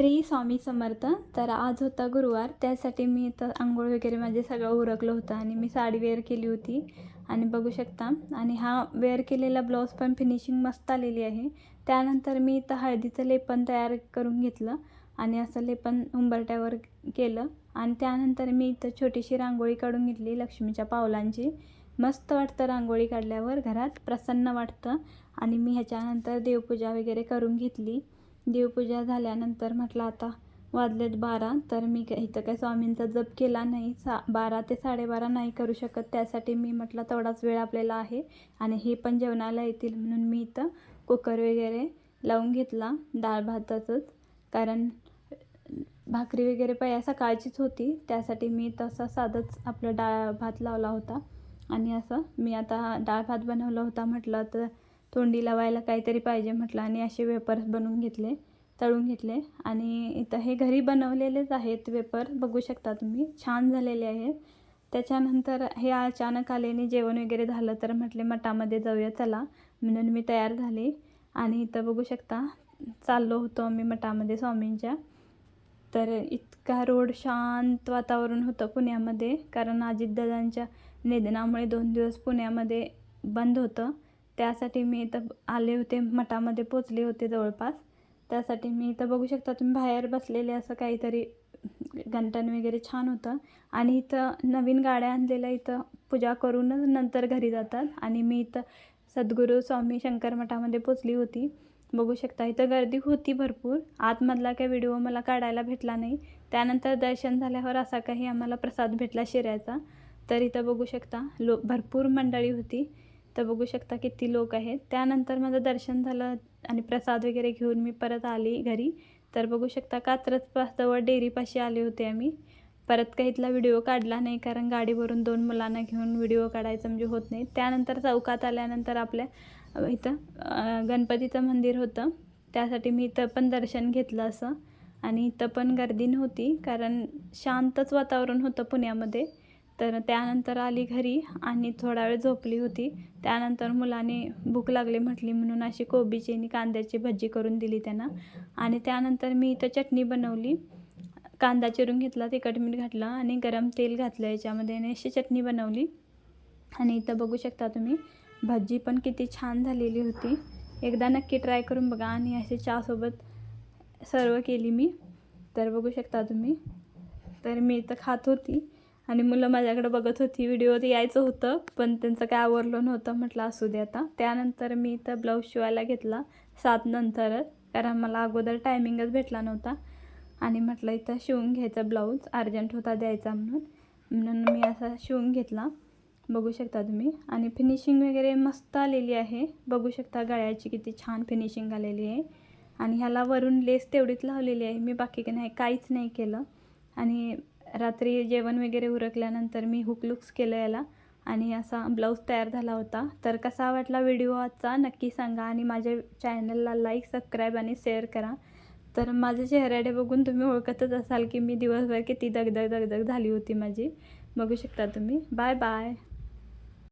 श्री स्वामी समर्थ. तर आज होता गुरुवार, त्यासाठी मी इथं अंघोळ वगैरे माझे सगळं उरकलं होतं आणि मी साडी वेअर केली होती आणि बघू शकता. आणि हा वेअर केलेला ब्लाऊज पण फिनिशिंग मस्त आलेली आहे. त्यानंतर मी इथं हळदीचं लेपन तयार करून घेतलं आणि असं लेपन उंबरट्यावर केलं आणि त्यानंतर मी इथं छोटीशी रांगोळी काढून घेतली लक्ष्मीच्या पावलांची. मस्त वाटतं रांगोळी काढल्यावर, घरात प्रसन्न वाटतं. आणि मी ह्याच्यानंतर देवपूजा वगैरे करून घेतली. देवपूजा झाल्यानंतर म्हटलं आता वाजलेत 12, तर मी इथं काय स्वामींचा जप केला नाही. 12 ते 12:30 नाही करू शकत, त्यासाठी मी म्हटलं तेवढाच वेळ आपल्याला आहे आणि हे पण जेवणाला येतील म्हणून मी इथं कुकर वगैरे लावून घेतला डाळ भाताचंच. कारण भाकरी वगैरे सकाळचीच होती, त्यासाठी मी तसं साधंच आपलं डाळ भात लावला होता. आणि असं मी आता डाळ भात बनवला होता, म्हटलं तर तोंडी लावायला काहीतरी पाहिजे म्हटलं आणि असे वेपर्स बनवून घेतले, तळून घेतले. आणि इथं हे घरी बनवलेलेच आहेत वेपर, बघू शकता तुम्ही, छान झालेले आहेत. त्याच्यानंतर हे अचानक आल्याने जेवण वगैरे झालं, तर म्हटले मठामध्ये जाऊया चला, म्हणून मी तयार झाले. आणि इथं बघू शकता चाललो होतो आम्ही मठामध्ये स्वामींच्या. तर इतका रोड शांत वातावरण होतं पुण्यामध्ये, कारण अजितदादांच्या निधनामुळे 2 दिवस पुण्यामध्ये बंद होतं. त्यासाठी मी इथं आले होते, मठामध्ये पोचले होते जवळपास. त्यासाठी मी इथं बघू शकता तुम्ही बाहेर बसलेले, असं काहीतरी घंटण वगैरे छान होतं. आणि इथं नवीन गाड्या आणलेल्या, इथं पूजा करूनच नंतर घरी जातात. आणि मी इथं सद्गुरू स्वामी शंकर मठामध्ये पोचली होती. बघू शकता इथं गर्दी होती भरपूर. आतमधला काही व्हिडिओ मला काढायला भेटला नाही. त्यानंतर दर्शन झाल्यावर असा काही आम्हाला प्रसाद भेटला शिऱ्याचा. तर इथं बघू शकता भरपूर मंडळी होती. तर बघू शकता किती लोक आहेत. त्यानंतर माझं दर्शन झालं आणि प्रसाद वगैरे घेऊन मी परत आली घरी. तर बघू शकता कात्रजजवळ डेअरीपाशी आले होते आम्ही. परत काही इथला व्हिडिओ काढला नाही, कारण गाडीवरून 2 मुलांना घेऊन व्हिडिओ काढायचं म्हणजे होत नाही. त्यानंतर चौकात आल्यानंतर आपल्या इथं गणपतीचं मंदिर होतं, त्यासाठी मी इथं पण दर्शन घेतलं असं. आणि इथं पण गर्दी नव्हती, कारण शांतच वातावरण होतं पुण्यामध्ये. तर त्यानंतर आली घरी आणि थोडा वेळ झोपली होती. त्यानंतर मुलाने भूक लागली म्हटली म्हणून अशी कोबीची आणि कांद्याची भजी करून दिली त्यांना. आणि त्यानंतर मी इथं चटणी बनवली, कांदा चिरून घेतला, तिखट मीठ घातलं आणि गरम तेल घातलं याच्यामध्ये आणि अशी चटणी बनवली. आणि इथं बघू शकता तुम्ही भजी पण किती छान झालेली होती. एकदा नक्की ट्राय करून बघा. आणि अशी चहासोबत सर्व केली मी. तर बघू शकता तुम्ही, तर मी इथं खात होती आणि मुलं माझ्याकडे बघत होती. व्हिडिओत यायचं होतं पण त्यांचं काय आवरलं नव्हतं, म्हटलं असू दे आता. त्यानंतर मी इथं ब्लाऊज शिवायला घेतला 7 नंतरच, कारण मला अगोदर टायमिंगच भेटला नव्हता. आणि म्हटलं इथं शिवून घ्यायचा ब्लाऊज, अर्जंट होता द्यायचा म्हणून मी असा शिवून घेतला. बघू शकता तुम्ही. आणि फिनिशिंग वगैरे मस्त आलेली आहे. बघू शकता गळ्याची किती छान फिनिशिंग आलेली आहे. आणि ह्याला वरून लेस तेवढीच लावलेली आहे मी, बाकी काही नाही, काहीच नाही केलं. आणि रात्री जेवण वगैरे उरकल्यानंतर मी हुक लुक्स केलं याला आणि असा ब्लाऊज तयार झाला होता. तर कसा वाटला व्हिडिओ आजचा नक्की सांगा आणि माझ्या चॅनलला लाईक, सबस्क्राईब आणि शेअर करा. तर माझ्या चेहऱ्याकडे बघून तुम्ही ओळखतच असाल की मी दिवसभर किती दगदग झाली होती माझी. बघू शकता तुम्ही. Bye bye.